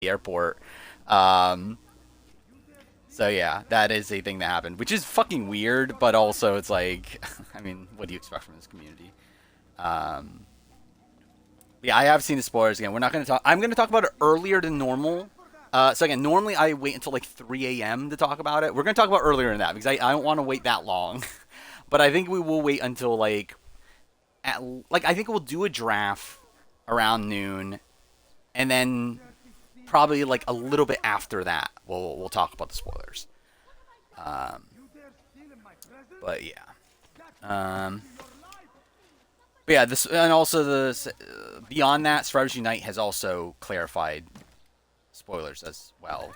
the airport. Um, so yeah, that is a thing that happened, which is fucking weird, but also it's like, I mean, what do you expect from this community? Um, yeah, I have seen the spoilers again. We're not going to talk. I'm going to talk about it earlier than normal. So again, normally I wait until like 3 a.m. to talk about it. We're going to talk about earlier than that because I don't want to wait that long. But I think we will wait until like I think we'll do a draft around noon, and then probably like a little bit after that we'll talk about the spoilers. Um, but yeah. Um, but yeah, this and also the beyond that, Survivors Unite has also clarified spoilers as well.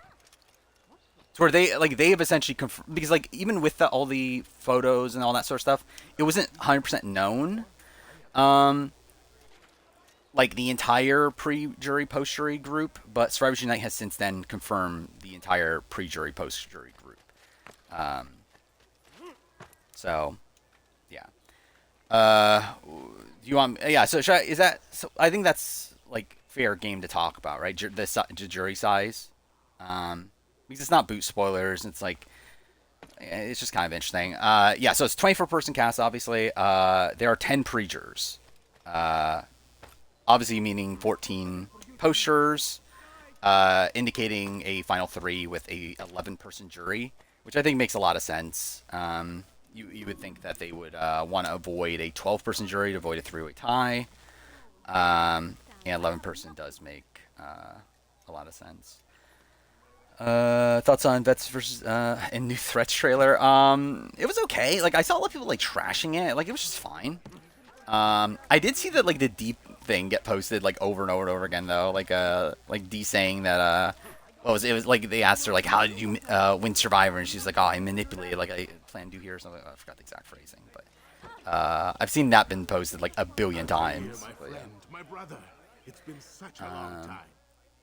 So where they have essentially confirmed because like even with all the photos and all that sort of stuff, it wasn't 100% known. Um, like the entire pre-jury post-jury group, but Survivors Unite has since then confirmed the entire pre-jury post-jury group. Um, so yeah. Do you want? Yeah. So is that? So I think that's like fair game to talk about, right? The jury size, because it's not boot spoilers. It's like it's just kind of interesting. Yeah. So it's 24-person cast. Obviously, there are 10 pre-jurors. Obviously meaning 14 post-jurors, indicating a final three with a 11-person jury, which I think makes a lot of sense. You would think that they would want to avoid a 12-person jury to avoid a three-way tie. And 11-person does make a lot of sense. Thoughts on Vets versus and new Threats trailer? It was okay. Like I saw a lot of people like trashing it. Like it was just fine. I did see that like the deep thing get posted like over and over and over again though. Like D saying that what was it? It was like they asked her like how did you win Survivor, and she's like, oh, I manipulated like I plan to do here or something. I forgot the exact phrasing, but I've seen that been posted like a billion times. But, yeah. My brother. It's been such a long time.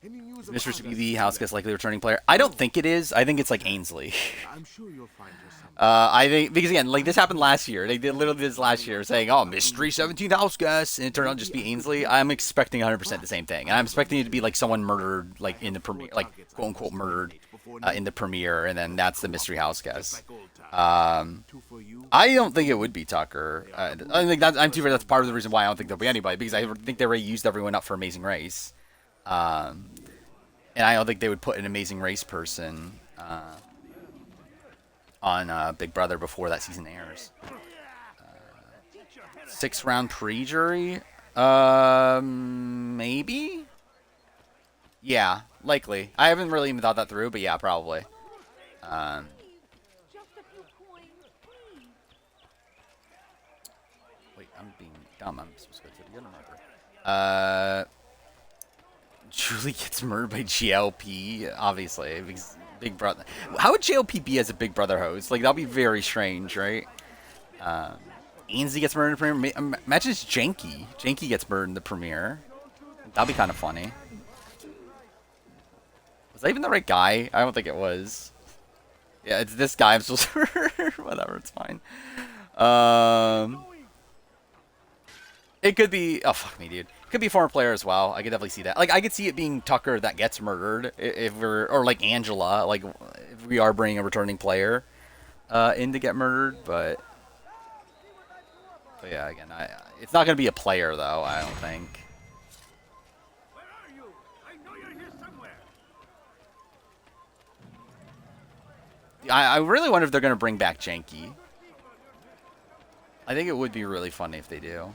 Any news Is Mr. about us? Speedy House gets likely returning player? I don't think it is. I think it's like Ainsley. I'm sure you'll find her somewhere. I think because again, like this happened last year. They did literally this last year, saying, "Oh, mystery 17th house guest," and it turned out to just be Ainsley. I'm expecting 100% the same thing, and I'm expecting it to be like someone murdered, like in the premiere, like quote unquote murdered in the premiere, and then that's the mystery house guest. I don't think it would be Tucker. I think that I'm too sure that's part of the reason why I don't think there'll be anybody because I think they already used everyone up for Amazing Race, and I don't think they would put an Amazing Race person on Big Brother before that season airs. 6-round pre-jury? Maybe? Yeah, likely. I haven't really even thought that through, but yeah, probably. Wait, I'm being dumb. I'm supposed to go to the other marker. Julie gets murdered by GLP, obviously. Because Big Brother. How would GLP be as a Big Brother host? Like, that'd be very strange, right? Ainsley gets murdered in the premiere. Imagine it's Janky. Janky gets murdered in the premiere. That'd be kind of funny. Was that even the right guy? I don't think it was. Yeah, it's this guy. I'm supposed to... Whatever, it's fine. It could be... Oh, fuck me, dude. It could be a former player as well. I could definitely see that. Like, I could see it being Tucker that gets murdered if we're... Or, like, Angela. Like, if we are bringing a returning player in to get murdered, but yeah, again, it's not going to be a player, though, I don't think. Where are you? I know you're here somewhere. I really wonder if they're going to bring back Janky. I think it would be really funny if they do.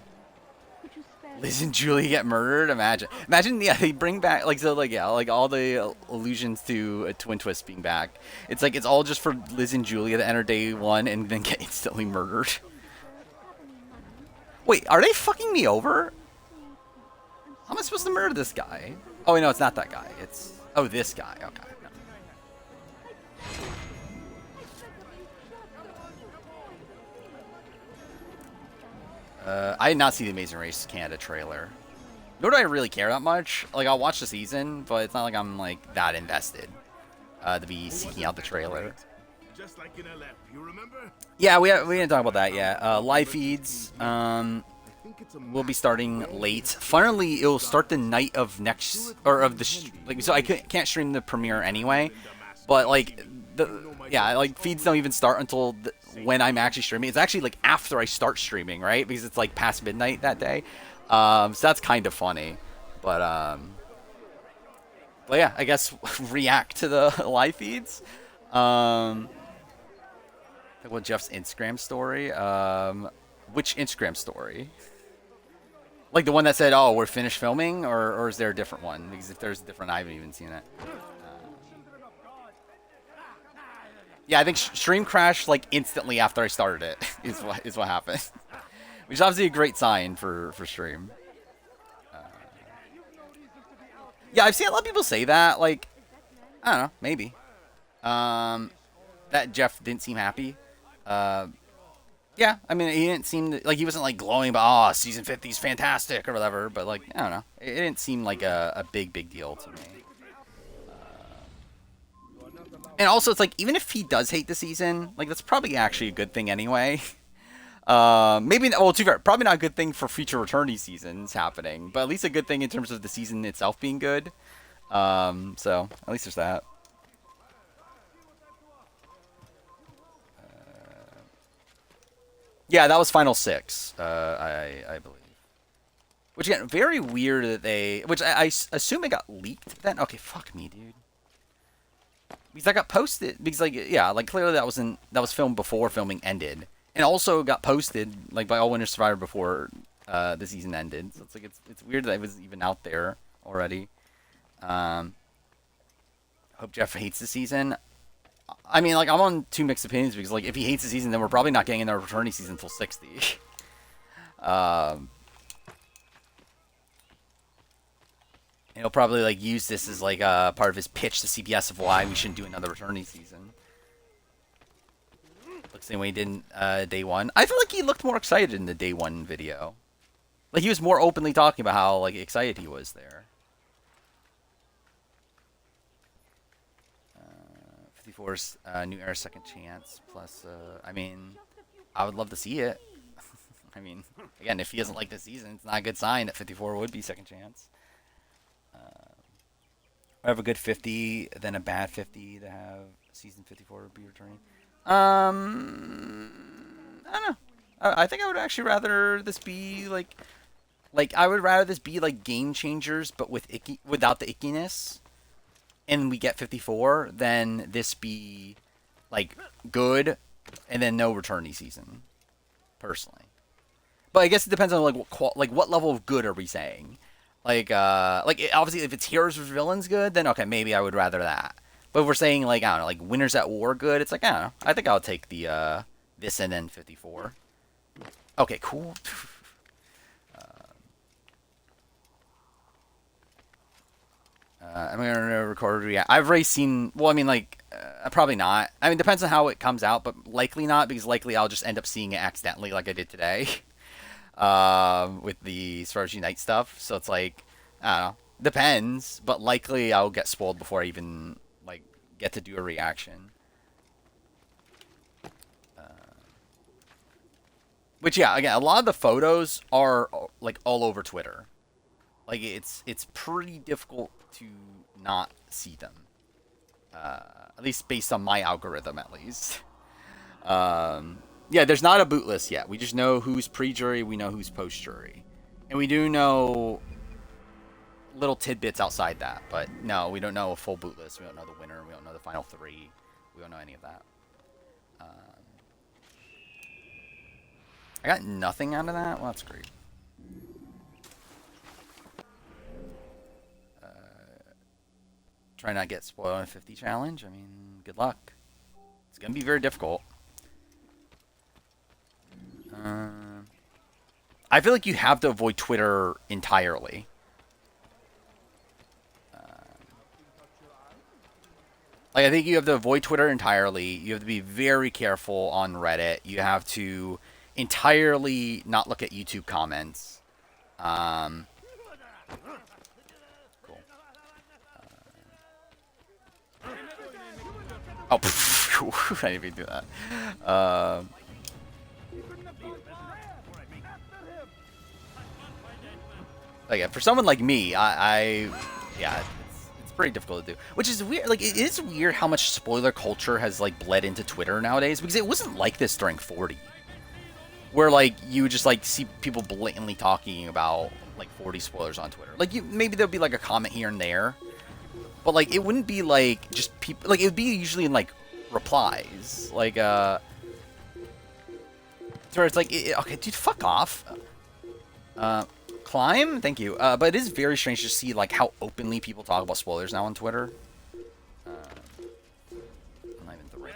Liz and Julie get murdered. Imagine, yeah, they bring back like so, like yeah, like all the allusions to a Twin Twist being back. It's like it's all just for Liz and Julie that enter day one and then get instantly murdered. Wait, are they fucking me over? How am I supposed to murder this guy? Oh wait, no, it's not that guy. It's this guy. Okay. I did not see the Amazing Race Canada trailer. Nor do I really care that much. Like, I'll watch the season, but it's not like I'm, like, that invested to be seeking out the trailer. Just like in LF, you remember? Yeah, we didn't talk about that yet. Live feeds. think it's a will be starting late. Funnily, it'll start the night of next or of the like. So I can't stream the premiere anyway, but like like feeds don't even start until when I'm actually streaming. It's actually like after I start streaming, right? Because it's like past midnight that day. So that's kind of funny, but yeah, I guess react to the live feeds. Well, Jeff's Instagram story. Which Instagram story? Like the one that said, "Oh, we're finished filming," or is there a different one? Because if there's a different, I haven't even seen it. Yeah, I think stream crashed like instantly after I started it. is what happened, which is obviously a great sign for stream. Yeah, I've seen a lot of people say that. Like, I don't know, maybe. That Jeff didn't seem happy. Yeah, I mean, he didn't seem like he wasn't like glowing about, oh, season 50 is fantastic or whatever. But like, I don't know, it didn't seem like a big deal to me. And also, it's like even if he does hate the season, like that's probably actually a good thing anyway. Maybe well, to be fair, probably not a good thing for future Returnee seasons happening, but at least a good thing in terms of the season itself being good. So at least there's that. Yeah, that was Final 6, I believe. Which again, very weird that they. Which I assume it got leaked then. Okay, fuck me, dude. Because that got posted. Because like yeah, like clearly that was filmed before filming ended, and also got posted like by All Winter Survivor before the season ended. So it's like it's weird that it was even out there already. Hope Jeff hates the season. I mean, like, I'm on two mixed opinions because, like, if he hates the season, then we're probably not getting another Returnee season until 60. He'll probably, like, use this as, like, part of his pitch to CBS of why we shouldn't do another Returnee season. Looks the same way he did in day one. I feel like he looked more excited in the day one video. Like, he was more openly talking about how, like, excited he was there. 54's New Era Second Chance. Plus, I mean, I would love to see it. I mean, again, if he doesn't like this season, it's not a good sign that 54 would be Second Chance. I have a good 50, then a bad 50 to have season 54 would be returning. I don't know. I think I would actually rather this be like I would rather this be like Game Changers, but without the ickiness. And we get 54, then this be like good, and then no returnee season, personally. But I guess it depends on like what level of good are we saying? Like obviously if it's heroes versus villains good, then okay, maybe I would rather that. But if we're saying like I don't know, like winners at war good, it's like I don't know. I think I'll take the this and then 54. Okay, cool. I'm gonna record. Yeah, I've already seen. Well, I mean, like, probably not. I mean, depends on how it comes out, but likely not because likely I'll just end up seeing it accidentally, like I did today, with the Stars Unite stuff. So it's like, I don't know. Depends, but likely I'll get spoiled before I even like get to do a reaction. Which yeah, again, a lot of the photos are like all over Twitter. Like it's pretty difficult to not see them. At least based on my algorithm, at least. Yeah, there's not a boot list yet. We just know who's pre-jury, we know who's post-jury. And we do know little tidbits outside that. But no, we don't know a full boot list. We don't know the winner. We don't know the final three. We don't know any of that. I got nothing out of that? Well, that's great. Try not to get spoiled on a 50 challenge. I mean, good luck. It's going to be very difficult. I feel like you have to avoid Twitter entirely. Like, I think you have to avoid Twitter entirely. You have to be very careful on Reddit. You have to entirely not look at YouTube comments. Cool. Oh, I didn't even do that. Like, yeah, for someone like me, yeah, it's pretty difficult to do. Which is weird. Like, it is weird how much spoiler culture has like bled into Twitter nowadays, because it wasn't like this during 40, where like you would just like see people blatantly talking about like 40 spoilers on Twitter. Like, maybe there'll be like a comment here and there, but like it wouldn't be like just people. Like, it would be usually in like replies, like where it's like, okay, dude, fuck off. Climb, thank you. But it is very strange to see like how openly people talk about spoilers now on Twitter. I'm not even the right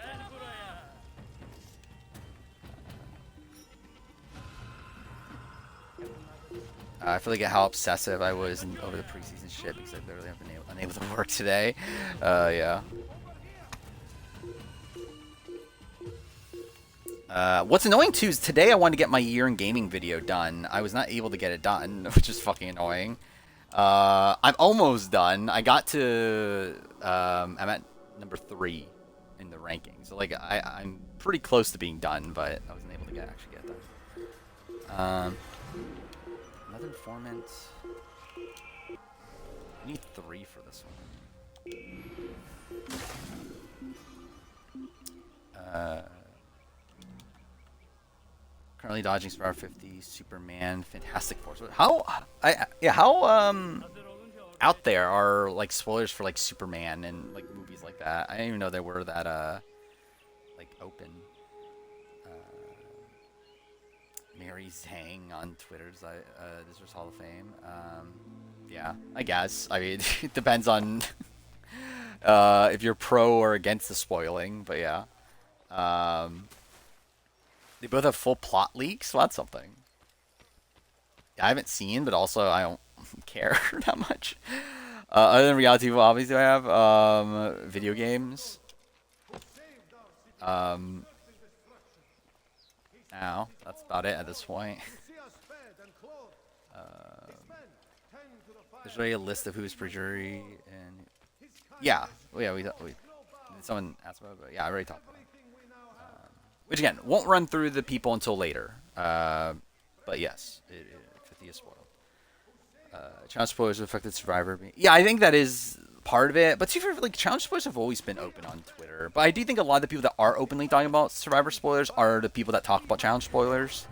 thing. I feel like how obsessive I was over the preseason shit because I literally have been unable to work today. Yeah. What's annoying too is today I wanted to get my year in gaming video done. I was not able to get it done, which is fucking annoying. I'm almost done. I got to I'm at number 3 in the rankings. So like I'm pretty close to being done, but I wasn't able to actually get done. Another informant. I need 3 for this one. Currently dodging Survivor 50, Superman, Fantastic Four. How out there are like spoilers for like Superman and like movies like that? I didn't even know they were that like open. Mary Zhang on Twitter's this was Hall of Fame. Yeah, I guess. I mean, it depends on if you're pro or against the spoiling, but yeah. They both have full plot leaks. Well, that's something. Yeah, I haven't seen, but also I don't care that much. Other than reality TV, obviously I have video games. Now that's about it at this point. There's already a list of who's per jury, and yeah, we someone asked about it, but yeah, I already talked about it. Which again, won't run through the people until later. But yes, 50 is spoiled. Challenge spoilers affected Survivor. Yeah, I think that is part of it. But see, like challenge spoilers have always been open on Twitter. But I do think a lot of the people that are openly talking about Survivor spoilers are the people that talk about challenge spoilers.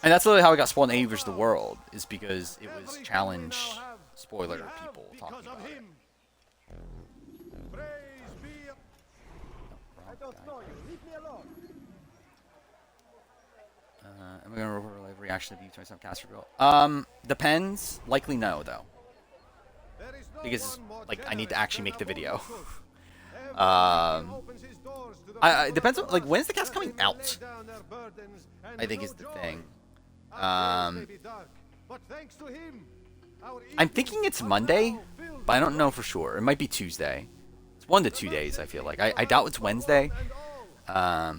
And that's literally how I got spoiled in AE vs. the World, is because it was challenge spoiler people talking about it. Am I gonna record a live reaction to B27 Caster Bill? Depends. Likely no, though. Because like I need to actually make the video. It depends on like when's the cast coming out. I think is the thing. I'm thinking it's Monday, but I don't know for sure. It might be Tuesday. It's 1 to 2 days. I feel like I doubt it's Wednesday. I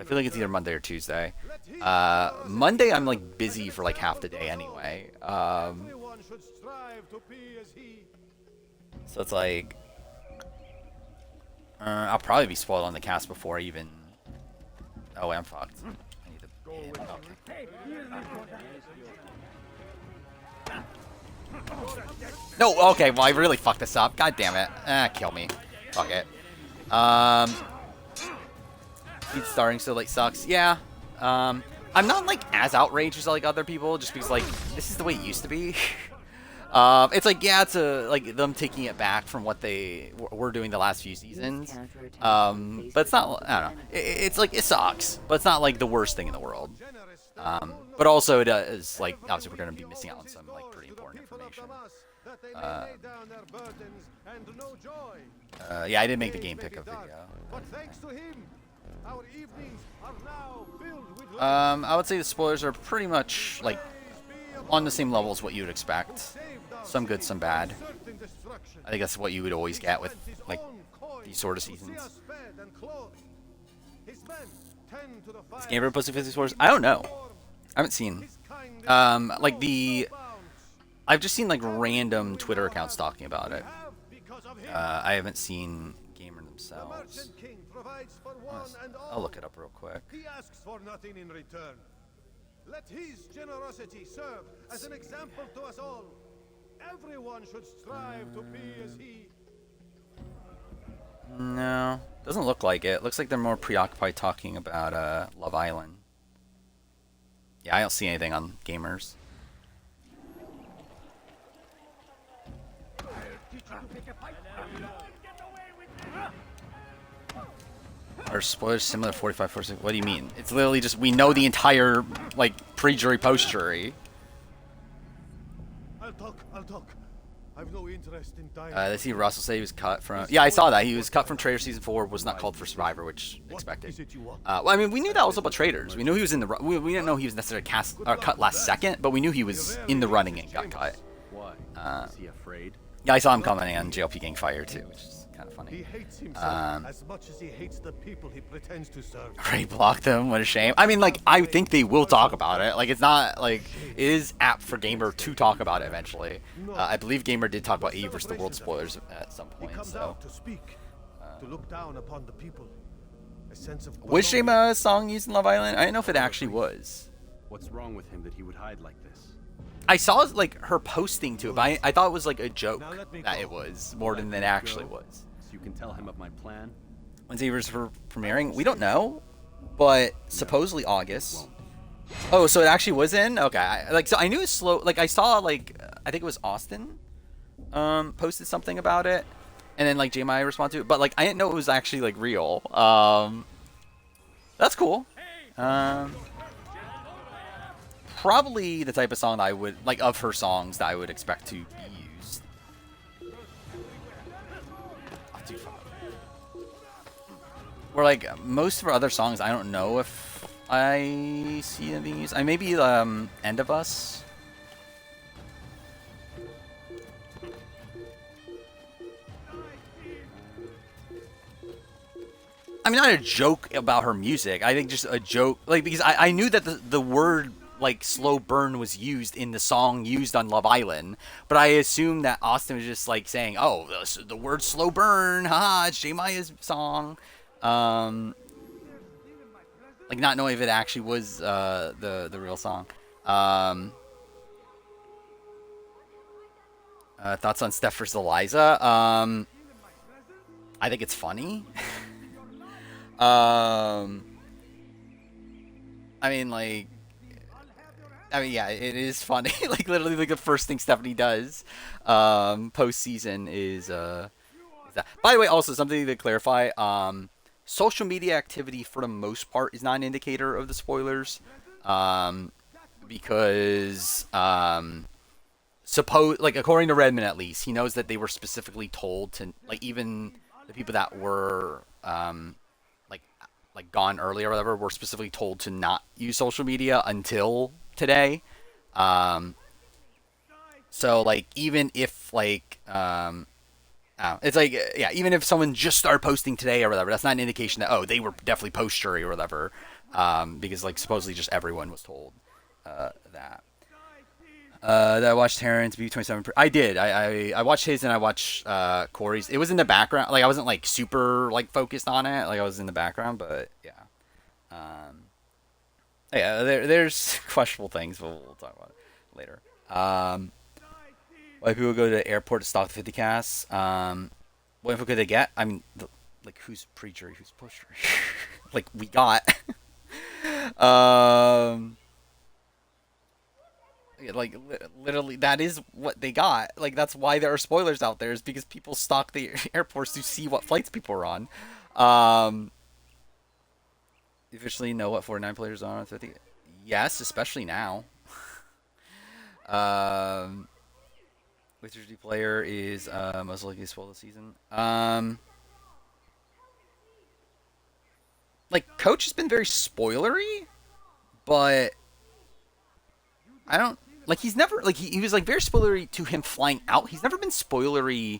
feel like it's either Monday or Tuesday. Monday I'm like busy for like half the day anyway. So it's like I'll probably be spoiled on the cast before I even. Oh, wait, I'm fucked. I need to. Okay. No, okay. Well, I really fucked this up. God damn it. Kill me. Fuck it. He's starting so like sucks. Yeah. I'm not like as outraged as like other people, just because like this is the way it used to be. It's like yeah, it's like them taking it back from what they were doing the last few seasons. But it's not. I don't know. It's like it sucks, but it's not like the worst thing in the world. But also it is like obviously we're gonna be missing out on some like pretty important information. Yeah, I did make the game pickup video. I would say the spoilers are pretty much like on the same level as what you would expect. Some good, some bad. I think that's what you would always get with like these sort of seasons. Is Gamer Pussy 50 spoilers? I don't know. I haven't seen. Like I've just seen like random Twitter accounts talking about it. I haven't seen Gamer themselves. I'll look it up real quick. He asks for nothing in return. Let his generosity serve as an example to us all. Everyone should strive to be as he. No, doesn't look like it. Looks like they're more preoccupied talking about Love Island. Yeah, I don't see anything on gamers. Are spoilers similar to 45, 46? What do you mean? It's literally just we know the entire like pre-jury, post-jury. I'll talk. I've no interest in dying. I see Russell say he was cut from. Yeah, I saw that he was cut from Traitors season 4. Was not called for Survivor, which expected. Well, I mean, we knew that was about Traitors. We knew he was in the. We didn't know he was necessarily cut last second, but we knew he was in the running and got cut. Why? Is he afraid? Yeah, I saw him coming in JLP getting fired too, which is kind of funny. He hates himself as much as he hates the people he pretends to serve. Ray blocked them. What a shame. I mean, like, I think they will talk about it. Like, it's not like it is apt for Gamer to talk about it eventually. I believe Gamer did talk about Eve versus the World spoilers at some He point. comes So, out to speak, to look down upon the people. A sense of was Shayma's song used in Love Island? I didn't know if it actually was. What's wrong with him that he would hide like this? I saw like her posting to it, but I thought it was like a joke that it was more than it actually was. So you can tell him of my plan? When's Evers for premiering? We don't know, but supposedly August. Oh, so it actually was in? Okay, so I knew it was slow. Like I saw like I think it was Austin, posted something about it, and then like JMI responded to it, but like I didn't know it was actually like real. That's cool. Probably the type of song that I would like of her songs that I would expect to be used. Oh, dude, fuck. Or like most of her other songs, I don't know if I see them being used. I maybe End of Us. I mean, not a joke about her music. I think just a joke, like because I knew that the word like slow burn was used in the song used on Love Island, but I assumed that Austin was just like saying, "Oh, the word slow burn, haha, it's J Maya's song," like not knowing if it actually was the real song. Thoughts on Steph versus Eliza? I think it's funny. I mean, like. I mean, yeah, it is funny. Like, literally, like, the first thing Stephanie does post-season is that. By the way, also, something to clarify, social media activity, for the most part, is not an indicator of the spoilers. Because, like, according to Redmond, at least, he knows that they were specifically told to, like, even the people that were, like gone early or whatever, were specifically told to not use social media until today. So like even if like it's like yeah, even if someone just started posting today or whatever, that's not an indication that they were definitely post jury or whatever, because like supposedly just everyone was told that. That I watched Terrence B27. I did. I watched his and I watched Corey's. It was in the background. Like I wasn't like super like focused on it. Like I was in the background, but yeah. Yeah, there's questionable things, but we'll talk about it later. Why people go to the airport to stalk the 50 casts? What info could they get? I mean, like who's pre-jury, who's post-jury? Like we got. Like literally, that is what they got. Like that's why there are spoilers out there, is because people stalk the airports to see what flights people are on. You officially know what 49 players are on 50. Yes, especially now. Which 50 player is most likely to spoil the season? Like Coach has been very spoilery, but I don't like. He's never like he was like very spoilery to him flying out. He's never been spoilery,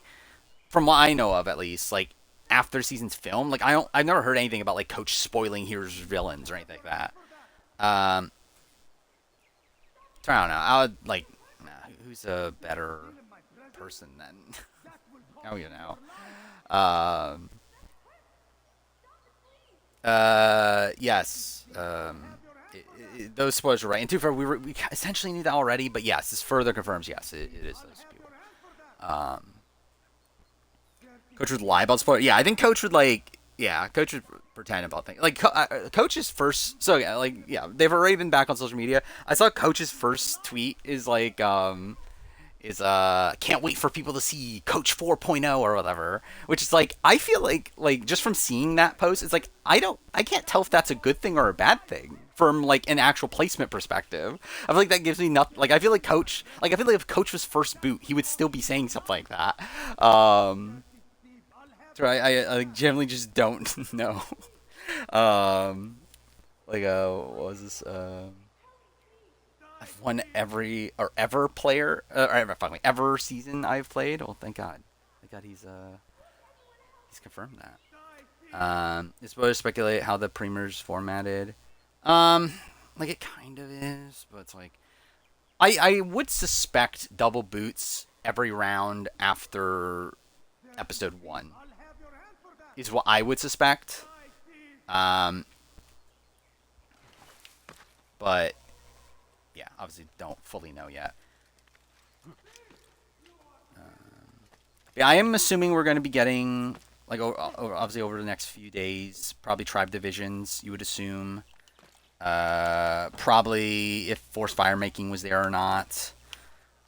from what I know of at least. Like after season's film, like I've never heard anything about like Coach spoiling heroes or villains or anything like that. So I don't know. I would like who's a better person than oh you know. Yes. those spoilers were right. And too far, we essentially knew that already, but yes, this further confirms yes, it is those people. Coach would lie about spoilers. Yeah, I think Coach would Coach would pretend about things. Like Coach's first, so yeah, like yeah, they've already been back on social media. I saw Coach's first tweet is like can't wait for people to see Coach 4.0 or whatever, which is like I feel like just from seeing that post, it's like I can't tell if that's a good thing or a bad thing from like an actual placement perspective. I feel like that gives me nothing. Like I feel like if Coach was first boot, he would still be saying stuff like that. So I generally just don't know. What was this? I've won ever player ever season I've played. Oh, thank God! Thank God he's confirmed that. It's supposed to speculate how the premier's formatted. Like it kind of is, but it's like I would suspect double boots every round after episode 1 is what I would suspect. But yeah, obviously don't fully know yet. Yeah, I am assuming we're going to be getting, like, obviously over the next few days, probably tribe divisions, you would assume. Probably if forced fire making was there or not.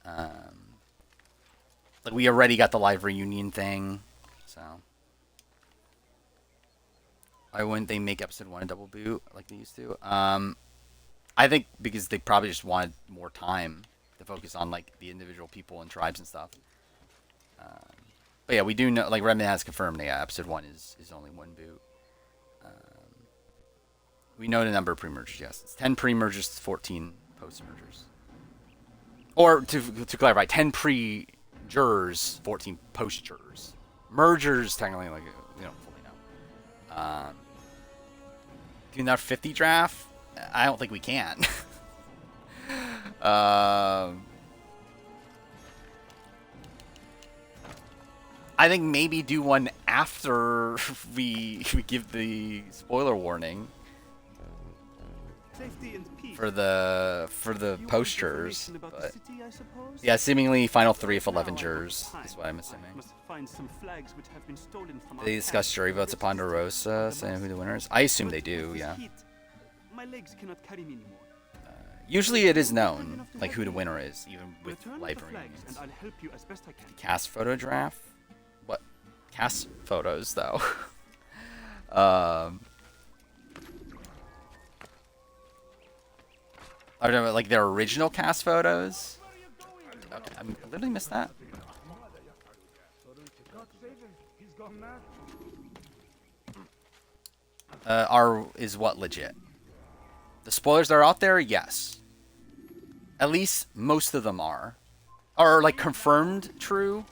Like, we already got the live reunion thing, so. Why wouldn't they make episode 1 a double boot like they used to? I think because they probably just wanted more time to focus on like the individual people and tribes and stuff. But yeah, we do know, like Redmond has confirmed, yeah, episode 1 is only 1 boot. We know the number of pre-mergers, yes. It's 10 pre-mergers, 14 post-mergers. Or to clarify, 10 pre-jurors, 14 post-jurors. Mergers, technically, like, we don't fully know. Doing our 50 draft? I don't think we can. I think maybe do one after we give the spoiler warning for the posters. But yeah, seemingly final 3 of 11 jurors is what I'm assuming. They discuss jury votes upon Ponderosa, saying who the winner is. I assume they do. Yeah. Usually it is known, like, who the winner is, even with live reunions. Cast photo draft? What? Cast photos, though. I don't know, like their original cast photos? Okay, I literally missed that. Is what legit? The spoilers that are out there, yes. At least most of them are like confirmed true.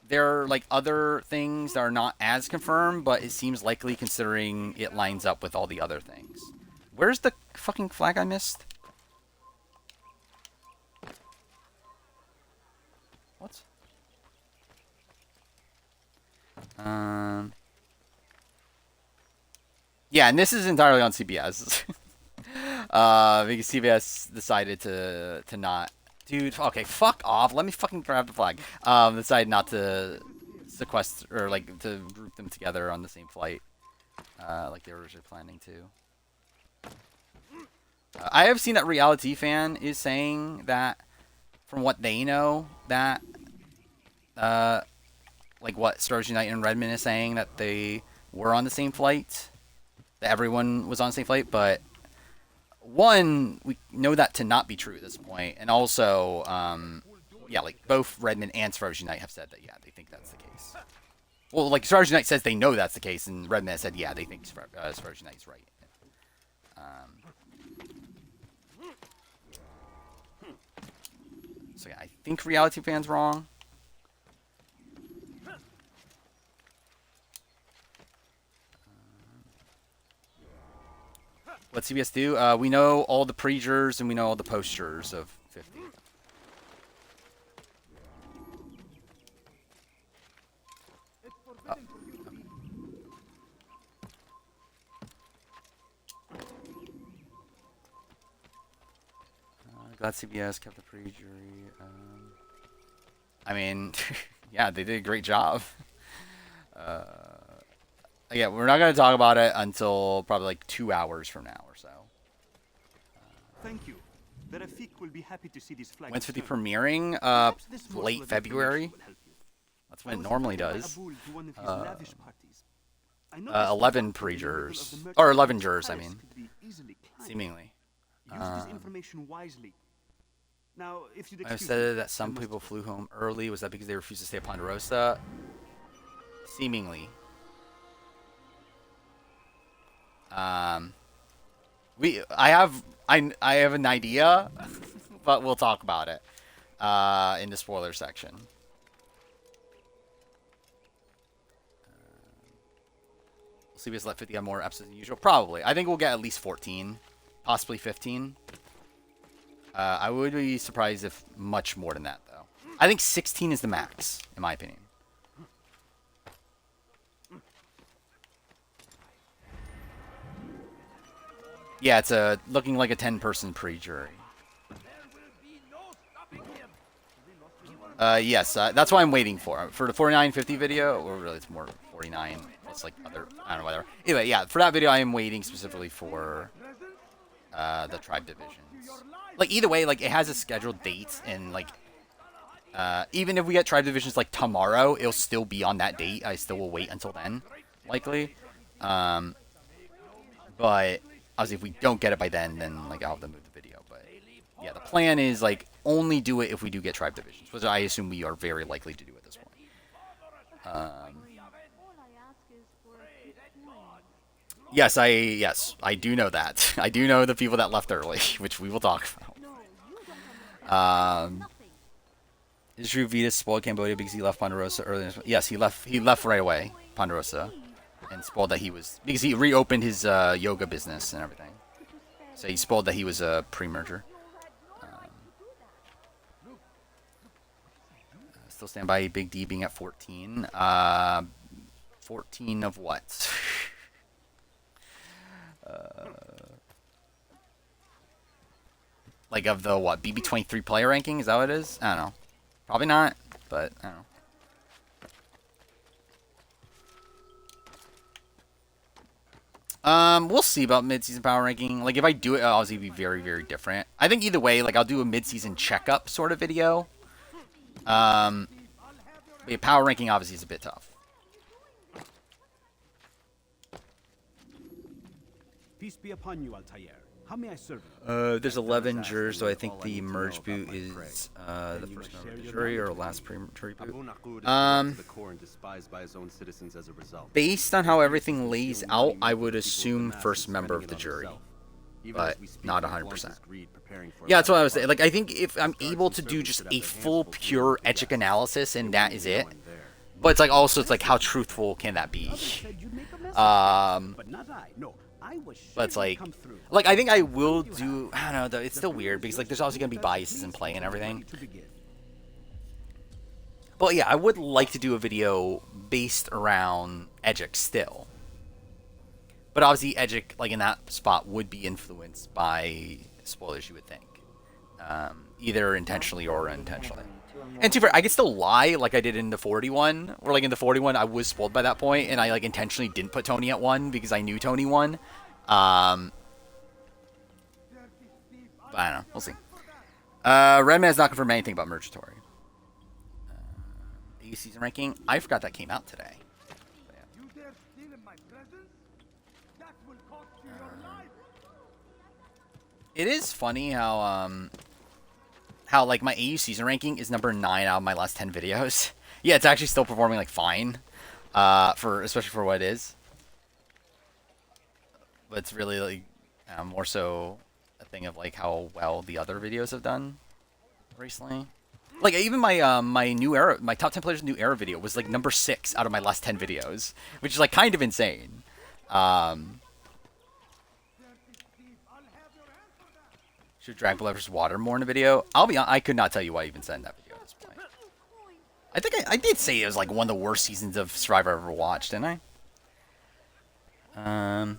There are like other things that are not as confirmed, but it seems likely considering it lines up with all the other things. Where's the fucking flag I missed? What? Yeah, and this is entirely on CBS. Because CBS decided to not, dude. Okay, fuck off. Let me fucking grab the flag. Decided not to sequester or like to group them together on the same flight, like they were originally planning to. I have seen that Reality Fan is saying that, from what they know, that like what Stars Unite and Redmond is saying, that they were on the same flight, that everyone was on the same flight, but. One, we know that to not be true at this point, and also, yeah, like both Redmond and Stars Unite have said that, yeah, they think that's the case. Well, like Stars Unite says they know that's the case, and Redmond has said, yeah, they think Stars Unite is right. So yeah, I think Reality Fan's wrong. What CBS do? We know all the pre-jurors and we know all the post-jurors of 50. Oh. glad CBS kept the pre-jury. I mean, yeah, they did a great job. Yeah, we're not going to talk about it until probably like 2 hours from now or so. Thank you. The Rafik will be happy to see this flag. When's 50 served. premiering? Perhaps this morsel Late of February. information will help you. That's when I it was normally invited by does. Abul to one of his lavish parties. I noticed 11 that pre-jurors. the middle of Or the 11 merchant jurors, I palace mean. could be easily climbed. Seemingly. Use this information wisely. Now, if you'd I excuse me, said that I some must people go. flew home early. Was that because they refused to stay at Ponderosa? Seemingly. I have an idea, but we'll talk about it in the spoiler section. Will CBS let 50 have more episodes than usual? Probably. I think we'll get at least 14, possibly 15. I would be surprised if much more than that, though. I think 16 is the max, in my opinion. Yeah, it's looking like a 10-person pre-jury. Yes, that's what I'm waiting for. For the 4950 video, or really it's more 49, plus like other, I don't know, whatever. Anyway, yeah, for that video I am waiting specifically for the tribe divisions. Like, either way, like, it has a scheduled date, and like, even if we get tribe divisions like tomorrow, it'll still be on that date. I still will wait until then, likely. But obviously if we don't get it by then like I'll have to move the video. But yeah, the plan is like only do it if we do get tribe divisions, which I assume we are very likely to do at this point. Yes, I do know that. I do know the people that left early, which we will talk about. Is Drew Vitas spoiled Cambodia because he left Ponderosa early? Yes, he left right away, Ponderosa, and spoiled that he was, because he reopened his yoga business and everything. So he spoiled that he was a pre-merger. Still stand by Big D being at 14. 14 of what? Like of the what? BB23 player ranking? Is that what it is? I don't know. Probably not, but I don't know. We'll see about mid-season power ranking. Like, if I do it, it'll obviously be very, very different. I think either way, like, I'll do a mid-season checkup sort of video. But yeah, power ranking obviously is a bit tough. Peace be upon you, Altair. How may I serve you? There's 11 jurors, so I think the merge boot is the first member of the jury or last pre-jury boot. Abu Naqud is belonged to the core and despised by his own citizens as a result. Based on how everything lays out, I would assume first member of the jury, but not 100%. Yeah, that's what I was saying. Like, I think if I'm able to do just a full, pure Edgic analysis and that is it, but it's like also it's like how truthful can that be? But it's like I think I will do. I don't know though. It's still weird because like there's also gonna be biases in play and everything. But yeah, I would like to do a video based around Edgic still. But obviously Edgic, like in that spot, would be influenced by spoilers, you would think. Either intentionally or unintentionally. And to be fair, I could still lie like I did in the 41, where like in the 41 I was spoiled by that point, and I like intentionally didn't put Tony at 1 because I knew Tony won. But I don't know. We'll see. Redman's not confirmed anything about Mergatory. AU season ranking. I forgot that came out today. You dare steal in my presence? That will cost you your life. It is funny how like my AU season ranking is number 9 out of my last 10 videos. Yeah, it's actually still performing like fine, especially for what it is. But it's really like more so a thing of like how well the other videos have done recently. Like even my my new era, my top 10 players new era video was like number 6 out of my last 10 videos, which is like kind of insane. Should drag blood versus water more in a video? I'll be honest, I could not tell you why I even said in that video at this point. I think I did say it was like one of the worst seasons of Survivor I ever watched, didn't I?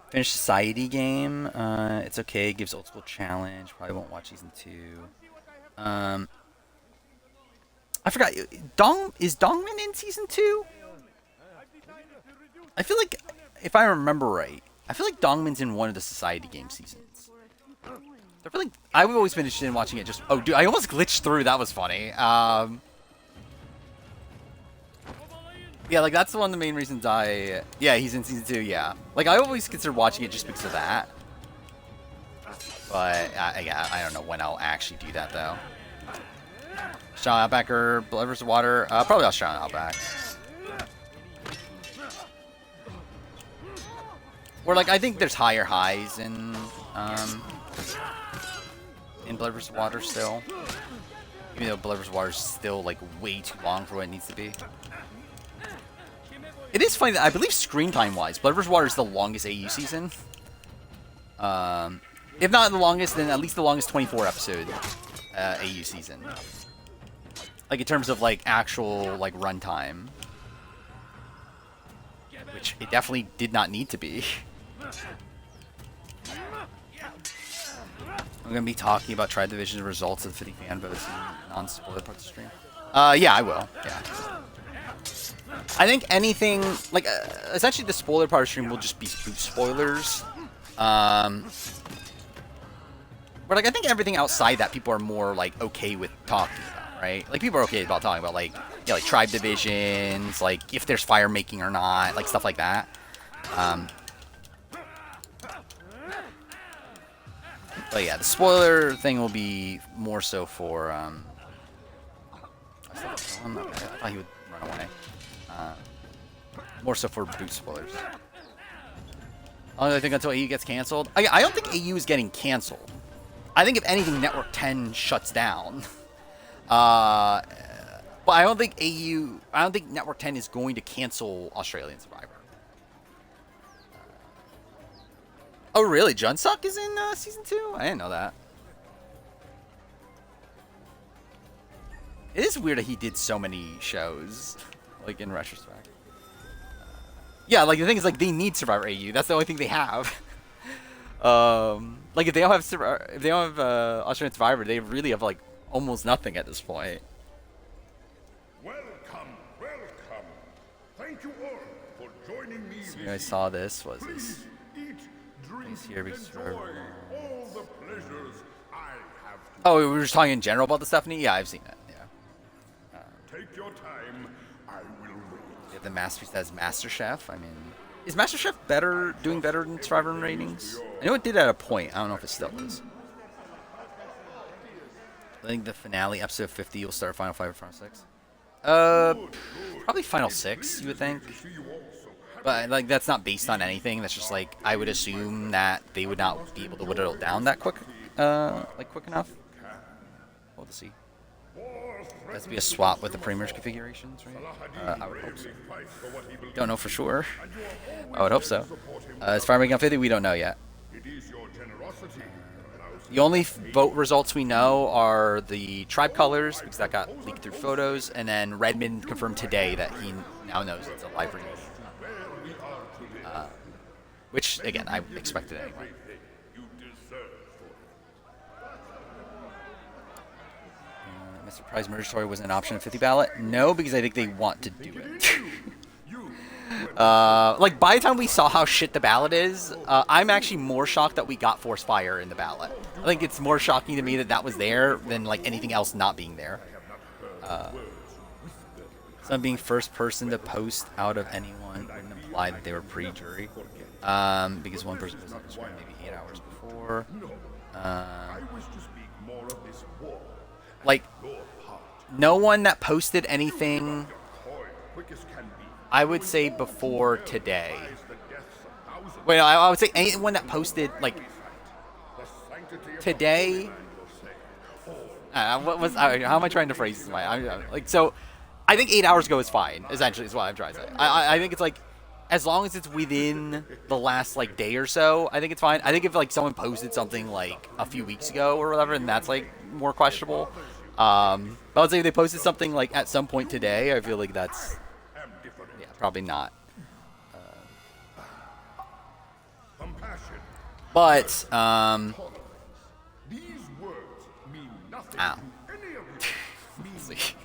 Finish Society game. It's okay. Gives old school challenge. Probably won't watch season 2. I forgot. Is Dongmin in season 2? I feel like, if I remember right, I feel like Dongmin's in one of the Society game seasons. I feel like I've always been interested in watching it. Just dude, I almost glitched through. That was funny. Yeah, like that's one of the main reasons yeah, he's in season 2. Yeah, like I always consider watching it just because of that. But yeah, I don't know when I'll actually do that though. Australian Outback or Blood vs. Water? Probably Australian Outback. Or like I think there's higher highs in Blood vs. Water still. Even though Blood vs. Water is still like way too long for what it needs to be. It is funny that I believe screen time wise, Blood vs. Water is the longest AU season. If not the longest, then at least the longest 24 episode AU season. Like in terms of like actual like runtime, which it definitely did not need to be. I'm gonna be talking about Tribe Division's results of the 50 fan votes in non-spoiler parts of the stream. Yeah, I will. Yeah. I think anything like essentially the spoiler part of the stream will just be spoilers. But like I think everything outside that people are more like okay with talking about, right? Like people are okay about talking about like like Tribe Divisions, like if there's fire making or not, like stuff like that. But yeah, the spoiler thing will be more so for I thought he would run away. More so for boot spoilers. I think until AU gets canceled. I don't think AU is getting canceled. I think if anything, Network 10 shuts down. But I don't think Network 10 is going to cancel Australian Survivor. Oh really? Junsuck is in season 2? I didn't know that. It is weird that he did so many shows, like in retrospect. Yeah, like the thing is, like they need Survivor AU. That's the only thing they have. Like if they don't have Australian Survivor, they really have like almost nothing at this point. Welcome, welcome. Thank you all for joining me. So you guys saw this? Was this? Eat, drink, He's here because enjoy all the pleasures I have to. Oh, we were just talking in general about the Stephanie? Yeah, I've seen it. Yeah. Take your time. I will wait. Yeah, the masterpiece as MasterChef. I mean, is MasterChef doing better than Survivor in ratings? I know it did at a point. I don't know if it still is. I think the finale, episode 50, will start Final 5 or Final 6. Probably Final 6, you would think. But like that's not based on anything. That's just like I would assume that they would not be able to whittle it down that quick, quick enough. We'll see. Has to be a swap with the Premier's configurations, right? I would hope so. Don't know for sure. I would hope so. Is Fire making on 50? We don't know yet. The only vote results we know are the tribe colors, because that got leaked through photos, and then Redmond confirmed today that he now knows it's a live reunion. Which, again, I expected anyway. Mr. Prize Murder Story wasn't an option in 50 ballot? No, because I think they want to do it. Like, by the time we saw how shit the ballot is, I'm actually more shocked that we got Force Fire in the ballot. I think it's more shocking to me that that was there than, like, anything else not being there. Some being first person to post out of anyone wouldn't imply that they were pre-jury. Because one person was on the screen maybe 8 hours before. Like, no one that posted anything, I would say, before today. Wait, I would say anyone that posted, like, today. How am I trying to phrase this? Like, so, I think 8 hours ago is fine, essentially, is what I'm trying to say. I think it's like, as long as it's within the last, like, day or so, I think it's fine. I think if, like, someone posted something, like, a few weeks ago or whatever, and that's, like, more questionable. But I would say if they posted something, like, at some point today, I feel like that's, yeah, probably not. But These words mean nothing ow. to any of you. Let's see.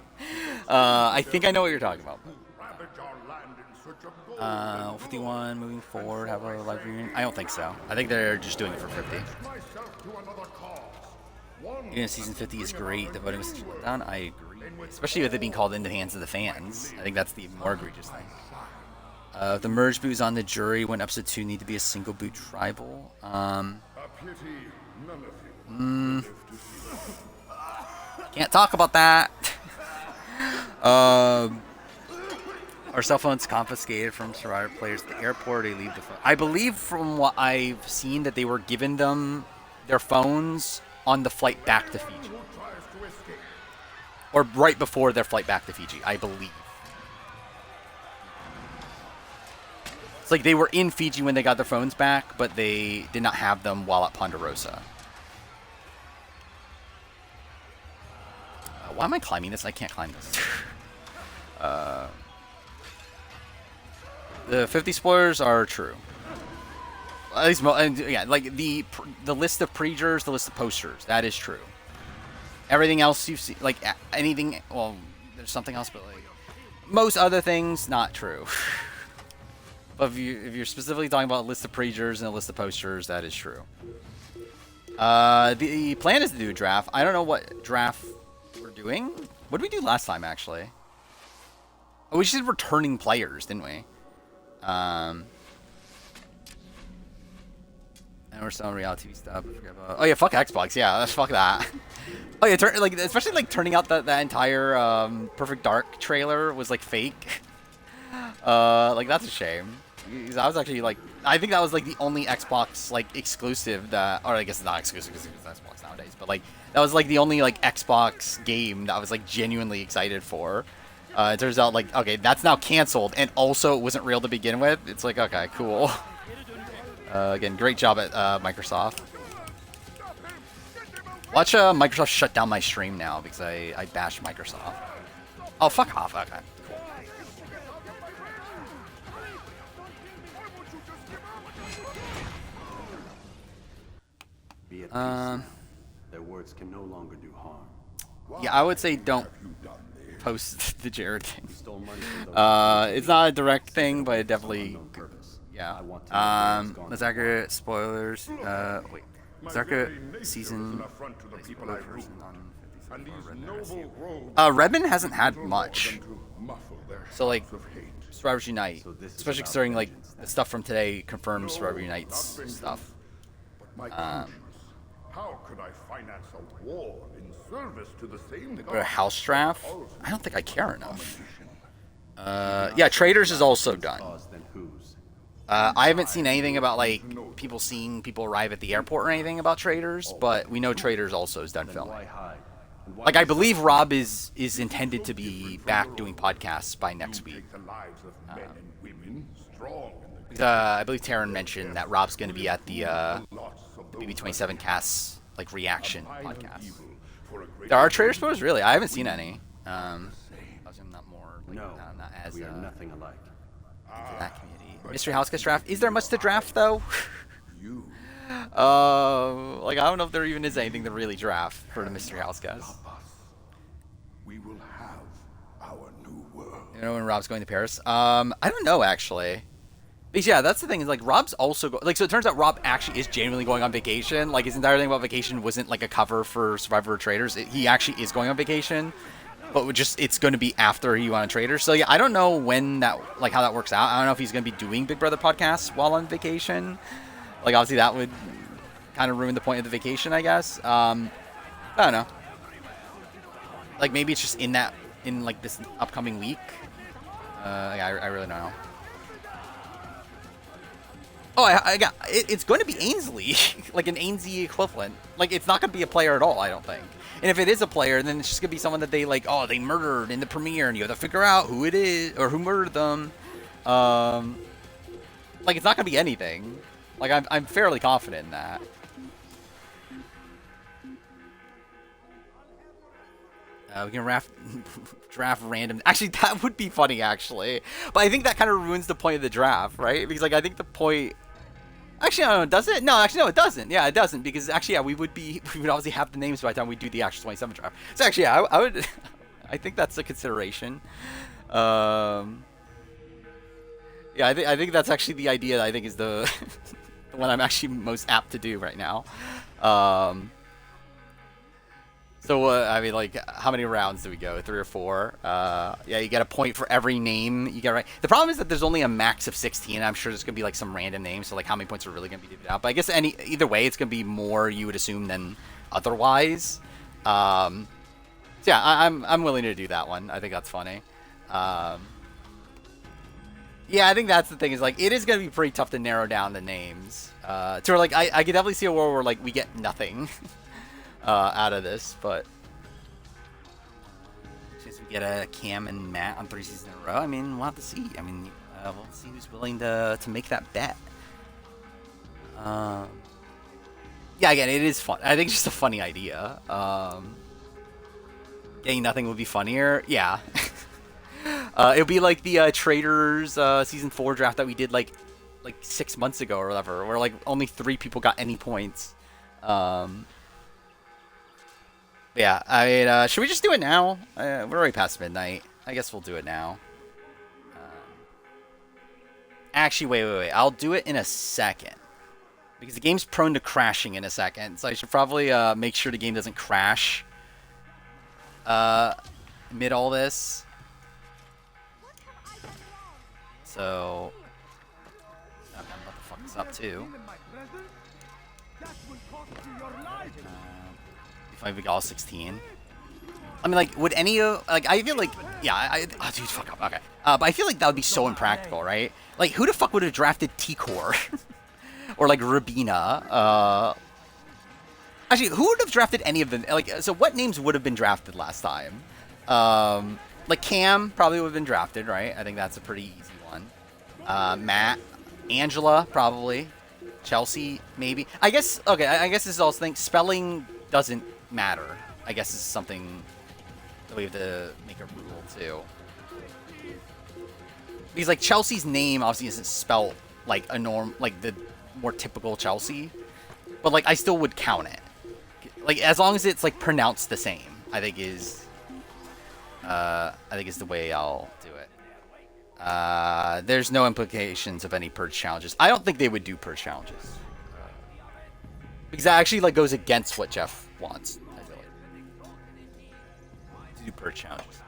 I think I know what you're talking about. Ravage our land in search of gold. 51 moving forward, have a live reunion. I don't think so. I think they're just doing it for 50. Myself to another cause. One Even if season 50 is great, the voting was such a letdown. I agree. Especially with it being called into the hands of the fans. I think that's the more egregious thing. The merge boots on the jury when episode 2 need to be a single boot tribal. a pity none of you. Can't talk about that. Our cell phones confiscated from Survivor players at the airport. They leave the phone. I believe from what I've seen that they were given them their phones on the flight back to Fiji. Who tries to escape? Or right before their flight back to Fiji, I believe. It's like they were in Fiji when they got their phones back, but they did not have them while at Ponderosa. Why am I climbing this? I can't climb this. The 50 spoilers are true. At least, yeah, like the list of pre-jurors, the list of posters, that is true. Everything else you see, like anything, well, there's something else, but like most other things, not true. But if you're specifically talking about a list of pre-jurors and a list of posters, that is true. The plan is to do a draft. I don't know what draft we're doing. What did we do last time, actually? Oh, we just did returning players, didn't we? And we're selling reality TV stuff. I forget about. Oh yeah, fuck Xbox. Yeah, fuck that. Oh yeah, like especially like turning out that entire Perfect Dark trailer was like fake. Like that's a shame. 'Cause I was actually like, I think that was like the only Xbox like exclusive that, or I guess it's not exclusive because it's Xbox nowadays, but like that was like the only like Xbox game that I was like genuinely excited for. It turns out like, okay, that's now canceled, and also it wasn't real to begin with. It's like, okay, cool. Again, great job at Microsoft. Watch Microsoft shut down my stream now because I bashed Microsoft. Oh, fuck off. Okay, cool. Be at peace. Their words can no longer do harm. Yeah, I would say don't post the Jared thing. We stole money from those It's not a direct thing, but it definitely, unknown purpose. yeah. I want to know where it's gone. That's accurate. Spoilers. Wait. That's accurate. Season. An affront to the people I rule. And these noble robes Redmond hasn't had much. to muffle their So like, shouts of hate. Survivors Unite, So this is especially about considering like vengeance, the stuff from today confirms Survivor Unite's stuff. But my conscience, how could I finance a war in service to the same Or a God? house draft? I don't think I care enough. Yeah, Traders is also done. Cause than whose? I haven't seen anything about like people seeing people arrive at the airport or anything about Traders, but we know Traders also is done Then filming. why hide? And why Like I resist? believe Rob is intended to be back doing podcasts by next week. Take the lives of men and women, strong in the I believe Taryn mentioned that Rob's going to be at the lots of those BB27 casts like reaction violent podcast. evil for a great There are Trader spoilers, really? I haven't seen any. I assume not more. Like, No, not as we are nothing alike. into that community. Mystery House Guest draft. Is there much to draft though? you. Like I don't know if there even is anything to really draft for the Mystery House Guest. Us. We will have our new world. You know when Rob's going to Paris? I don't know actually. Because yeah, that's the thing is like Rob's also like so it turns out Rob actually is genuinely going on vacation. Like his entire thing about vacation wasn't like a cover for Survivor Traders. He actually is going on vacation, but it's going to be after he went on Traders. So yeah, I don't know when that like how that works out. I don't know if he's going to be doing Big Brother podcasts while on vacation. Like obviously that would kind of ruin the point of the vacation, I guess. I don't know. Like maybe it's just in like this upcoming week. I really don't know. Oh, I got it's going to be Ainsley, like an Ainsley equivalent. Like it's not going to be a player at all, I don't think. And if it is a player, then it's just going to be someone that they like. Oh, they murdered in the premiere, and you have to figure out who it is or who murdered them. Like it's not going to be anything. Like I'm fairly confident in that. We can draft random. Actually, that would be funny, actually. But I think that kind of ruins the point of the draft, right? Because, like, I think the point. Actually, no, does it? No, actually, no, it doesn't. Yeah, it doesn't, because actually, yeah, we would obviously have the names by the time we do the actual 27 draft. So actually, yeah, I would, I think that's a consideration. Yeah, I think that's actually the idea that I think is the, the one I'm actually most apt to do right now. So, I mean, like, how many rounds do we go? 3 or 4? Yeah, you get a point for every name you get right. The problem is that there's only a max of 16. I'm sure there's going to be, like, some random names, so, like, how many points are really going to be divvied out. But I guess either way, it's going to be more, you would assume, than otherwise. So, yeah, I'm willing to do that one. I think that's funny. Yeah, I think that's the thing, is, like, it is going to be pretty tough to narrow down the names. To where, like, I could definitely see a world where, like, we get nothing. Out of this, but since we get a Cam and Matt on 3 seasons in a row, I mean, we'll have to see. I mean, we'll see who's willing to make that bet. Yeah, again, it is fun. I think it's just a funny idea. Getting nothing would be funnier. Yeah. It would be like the Traders season 4 draft that we did like 6 months ago or whatever, where like only 3 people got any points. Yeah, I mean, should we just do it now? We're already past midnight. I guess we'll do it now. Actually, wait. I'll do it in a second. Because the game's prone to crashing in a second. So I should probably make sure the game doesn't crash mid all this. So, I'm about to fuck this up too. If we got all 16. I mean, like, would any of, like, I feel like, yeah, oh, dude, fuck up, okay. But I feel like that would be so impractical, right? Like, who the fuck would have drafted T-Core? Or, like, Rabina? Actually, who would have drafted any of them? Like, so what names would have been drafted last time? Like, Cam probably would have been drafted, right? I think that's a pretty easy one. Matt. Angela, probably. Chelsea, maybe. I guess, okay, I guess this is also thing. Spelling doesn't matter. I guess this is something that we have to make a rule too. Because like Chelsea's name obviously isn't spelt like a like the more typical Chelsea, but like I still would count it. Like as long as it's like pronounced the same, I think is the way I'll do it. There's no implications of any purge challenges. I don't think they would do purge challenges. Because that actually like goes against what Jeff wants, I feel like. To do purge challenges.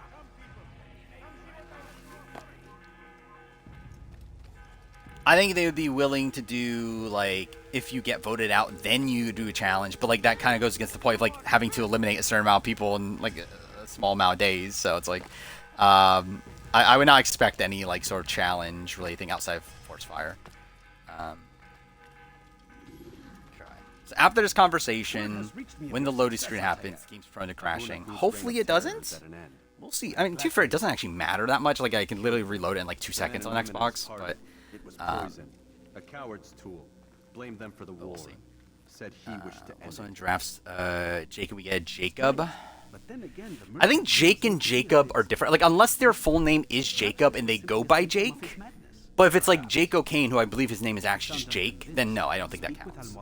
I think they would be willing to do, like, if you get voted out, then you do a challenge. But, like, that kind of goes against the point of, like, having to eliminate a certain amount of people in, like, a small amount of days. So it's like, I would not expect any, like, sort of challenge related thing outside of Force Fire. So after this conversation, when the loading screen happens, the game's prone to crashing. Hopefully it doesn't. We'll see. I mean, to be fair, it doesn't actually matter that much. Like, I can literally reload it in, like, 2 seconds on Xbox. But it was poison, a coward's tool. Blame them for the war. Said he wished to end also in drafts, Jacob, we get Jacob. But then again, I think Jake and Jacob are different. Like, unless their full name is Jacob and they go by Jake. But if it's like Jake O'Kane, who I believe his name is actually just Jake, then no, I don't think that counts.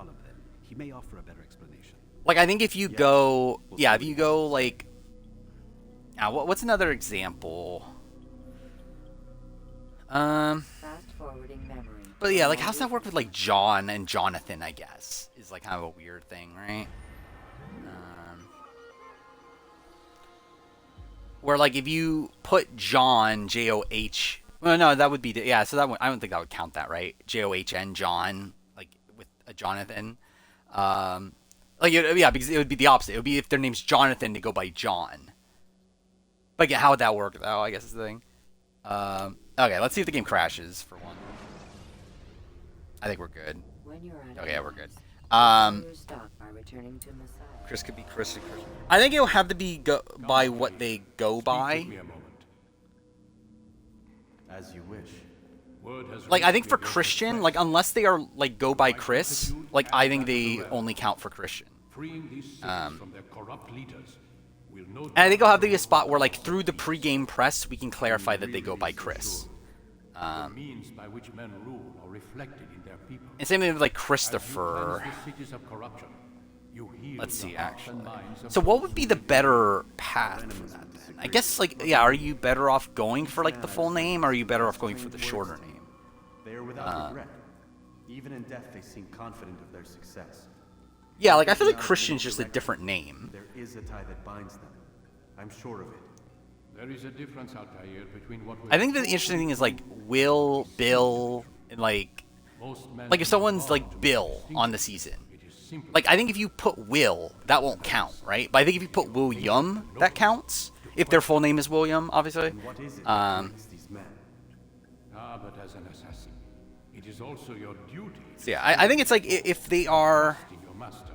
He may offer a better explanation. Like, I think if you go, yeah, if you go like, what's another example? Fast-forwarding memory. But yeah, like, how's that work with like John and Jonathan? I guess is like kind of a weird thing, right? Where like if you put John J-O-H, well, no, that would be yeah. So that would, I don't think that would count that, right? J-O-H-N John, like with a Jonathan. Like yeah, because it would be the opposite. It would be if their name's Jonathan, they go by John. But again, how would that work though? I guess is the thing. Okay, let's see if the game crashes for one. I think we're good. Okay, yeah, we're good. Chris could be Chris and Chris. I think it'll have to be by what they go by. As you wish. Like, I think for Christian, like, unless they are, like, go by Chris, like, I think they only count for Christian. And I think I'll have to be a spot where, like, through the pre-game press, we can clarify that they go by Chris. The means by which men rule are reflected in their people. And same thing with like As you Christopher. cleanse the cities of corruption, you heal Let's see, the hearts and actually. minds of So the what would be the people. better path for that then? I guess, like, yeah, are you better off going for, like, the full name, or are you better off going for the shorter name? They are without regret. Even in death, they seem confident of their success. Yeah, like, I feel like Christian's just a different name. There is a tie that binds them. I'm sure of it. There is a difference, Altair, between what we I think the interesting thing is, like, Will, Bill, and, like if someone's, like, Bill on the season. Like, I think if you put Will, that won't count, right? But I think if you put William, that counts. If their full name is William, obviously. And what is it that makes these men? but as an assassin, it is also your duty So yeah, I think it's like if they are. in your master.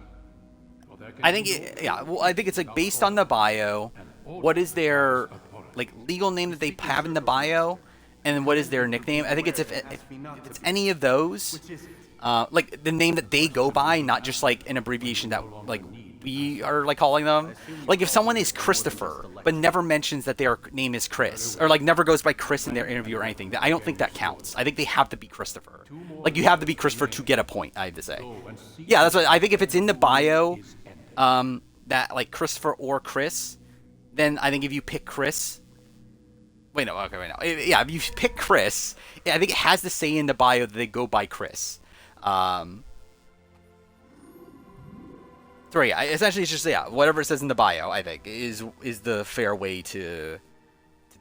For there can I think be it, no yeah. Well, I think it's like based on the bio. What is their like legal name that they have in the bio, and then what is their nickname? I think it's if it's any of those, Which is it? like the name that they go by, not just like an abbreviation that like we are like calling them. Like if someone is Christopher but never mentions that their name is Chris, or like never goes by Chris in their interview or anything, I don't think that counts. I think they have to be Christopher. Like you have to be Christopher to get a point. I have to say. Yeah, that's what I think. If it's in the bio, that like Christopher or Chris, then I think if you pick Chris. Wait, no, okay, wait, no. Yeah, if you pick Chris, I think it has to say in the bio that they go by Chris. So yeah, essentially it's just whatever it says in the bio. I think is the fair way to